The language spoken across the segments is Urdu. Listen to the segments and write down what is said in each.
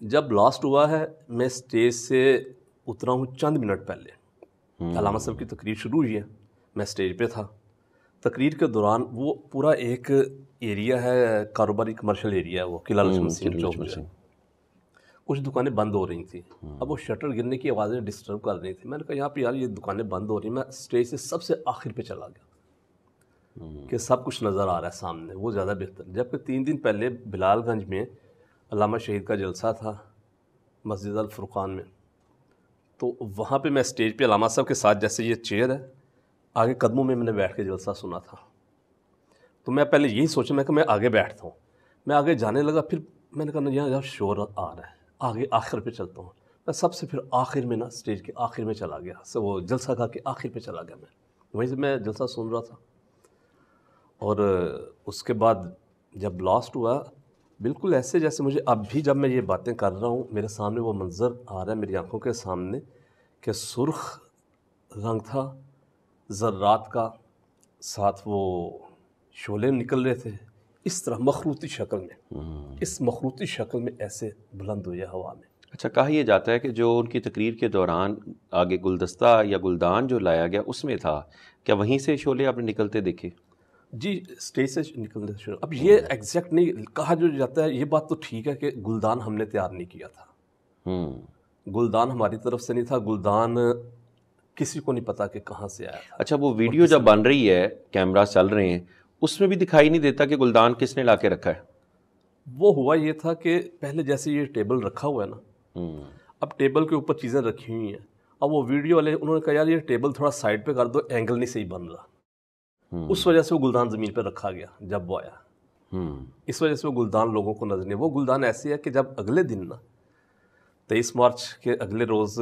جب لاسٹ ہوا ہے میں اسٹیج سے اترا ہوں چند منٹ پہلے، علامہ صاحب کی تقریر شروع ہوئی ہے، میں اسٹیج پہ تھا۔ تقریر کے دوران وہ پورا ایک ایریا ہے، کاروباری کمرشل ایریا ہے، وہ قلعہ لچھمن سنگھ چوک جو ہے، کچھ دکانیں بند ہو رہی تھیں۔ اب وہ شٹر گرنے کی آوازیں ڈسٹرب کر رہی تھیں۔ میں نے کہا یہاں پہ یار یہ دکانیں بند ہو رہی ہیں۔ میں اسٹیج سے سب سے آخر پہ چلا گیا کہ سب کچھ نظر آ رہا ہے سامنے، وہ زیادہ بہتر۔ جبکہ 3 دن پہلے بلال گنج میں علامہ شہید کا جلسہ تھا مسجد الفرقان میں، تو وہاں پہ میں اسٹیج پہ علامہ صاحب کے ساتھ، جیسے یہ چیئر ہے آگے قدموں میں نے بیٹھ کے جلسہ سنا تھا، تو میں پہلے یہی سوچا میں کہ میں آگے بیٹھتا ہوں۔ میں آگے جانے لگا، پھر میں نے کہا یہاں شور آ رہا ہے، آگے آخر پہ چلتا ہوں۔ میں سب سے پھر آخر میں نا اسٹیج کے آخر میں چلا گیا، وہ جلسہ گاہ کے آخر پہ چلا گیا۔ میں وہیں سے میں جلسہ سن رہا تھا، اور اس کے بعد جب لاسٹ ہوا بالکل ایسے جیسے مجھے اب بھی جب میں یہ باتیں کر رہا ہوں میرے سامنے وہ منظر آ رہا ہے میری آنکھوں کے سامنے کہ سرخ رنگ تھا ذرات کا، ساتھ وہ شعلے نکل رہے تھے اس طرح مخروطی شکل میں، اس مخروطی شکل میں ایسے بلند ہوئے ہوا میں۔ اچھا، کہا یہ جاتا ہے کہ جو ان کی تقریر کے دوران آگے گلدستہ یا گلدان جو لایا گیا اس میں تھا، کیا وہیں سے شعلے آپ نے نکلتے دیکھے؟ جی، اسٹیج سے نکلنے سے شروع۔ اب یہ ایگزیکٹ نہیں کہا جو جاتا ہے، یہ بات تو ٹھیک ہے کہ گلدان ہم نے تیار نہیں کیا تھا، گلدان ہماری طرف سے نہیں تھا، گلدان کسی کو نہیں پتا کہ کہاں سے آیا تھا۔ اچھا، وہ ویڈیو جب بن رہی ہے، کیمراز چل رہے ہیں، اس میں بھی دکھائی نہیں دیتا کہ گلدان کس نے لا کے رکھا ہے؟ وہ ہوا یہ تھا کہ پہلے جیسے یہ ٹیبل رکھا ہوا ہے نا، اب ٹیبل کے اوپر چیزیں رکھی ہوئی ہیں، اب وہ ویڈیو والے انہوں نے کہا یار یہ ٹیبل تھوڑا سائڈ پہ کر دو، اینگل نہیں صحیح بن رہا، اس وجہ سے وہ گلدان زمین پہ رکھا گیا جب وہ آیا، اس وجہ سے وہ گلدان لوگوں کو نظر نہیں۔ وہ گلدان ایسی ہے کہ جب اگلے دن نا 23 مارچ کے اگلے روز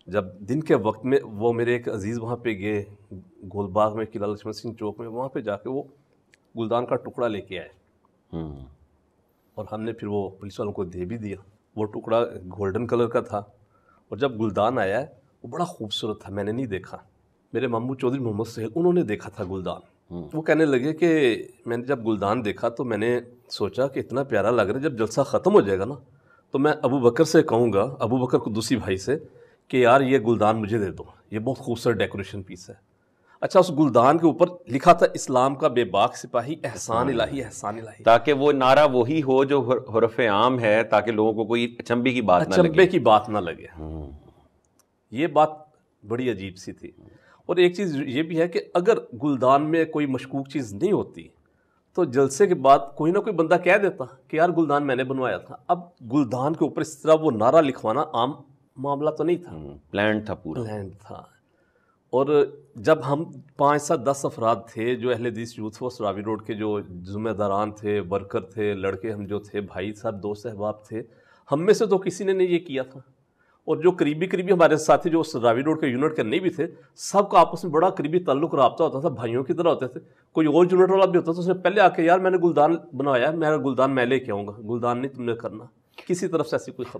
جب دن کے وقت میں وہ میرے ایک عزیز وہاں پہ گئے گول باغ میں قلعہ لچھمن سنگھ چوک میں، وہاں پہ جا کے وہ گلدان کا ٹکڑا لے کے آئے، اور ہم نے پھر وہ پولیس والوں کو دے بھی دیا۔ وہ ٹکڑا گولڈن کلر کا تھا، اور جب گلدان آیا ہے وہ بڑا خوبصورت تھا، میں نے نہیں دیکھا، میرے ماموں چودھری محمد سہیل انہوں نے دیکھا تھا گلدان۔ وہ کہنے لگے کہ میں نے جب گلدان دیکھا تو میں نے سوچا کہ اتنا پیارا لگ رہا ہے، جب جلسہ ختم ہو جائے گا نا تو میں ابو بکر سے کہوں گا، ابو بکر قدوسی بھائی سے، کہ یار یہ گلدان مجھے دے دو، یہ بہت خوبصورت ڈیکوریشن پیس ہے۔ اچھا، اس گلدان کے اوپر لکھا تھا اسلام کا بے باک سپاہی احسان الہی احسان الہی، تاکہ وہ نعرہ وہی ہو جو حرف عام ہے، تاکہ لوگوں کو کوئی اچنبے کی بات نہ لگے، اچنبے کی بات نہ لگے۔ یہ بات بڑی عجیب سی تھی۔ اور ایک چیز یہ بھی ہے کہ اگر گلدان میں کوئی مشکوک چیز نہیں ہوتی تو جلسے کے بعد کوئی نہ کوئی بندہ کہہ دیتا کہ یار گلدان میں نے بنوایا تھا۔ اب گلدان کے اوپر اس طرح وہ نعرہ لکھوانا عام معاملہ تو نہیں تھا، پلان تھا، پورا پلان تھا۔ اور جب ہم 5 سے 10 افراد تھے جو اہل حدیث یوتھ فورس راوی روڈ کے جو ذمہ داران تھے، ورکر تھے، لڑکے ہم جو تھے، بھائی صاحب، دوست احباب تھے، ہم میں سے تو کسی نے نہیں یہ کیا تھا، اور جو قریبی ہمارے ساتھی جو اس راوی روڈ کے یونٹ کے نہیں بھی تھے، سب کا آپس میں بڑا قریبی تعلق رابطہ ہوتا تھا، بھائیوں کی طرح ہوتے تھے۔ کوئی اور یونٹ والا بھی ہوتا تھا، اس نے پہلے آ کے یار میں نے گلدان بنوایا، میرا گلدان میں لے کے آؤں گا، گلدان نہیں تم نے کرنا، کسی طرف سے ایسی کوئی خبر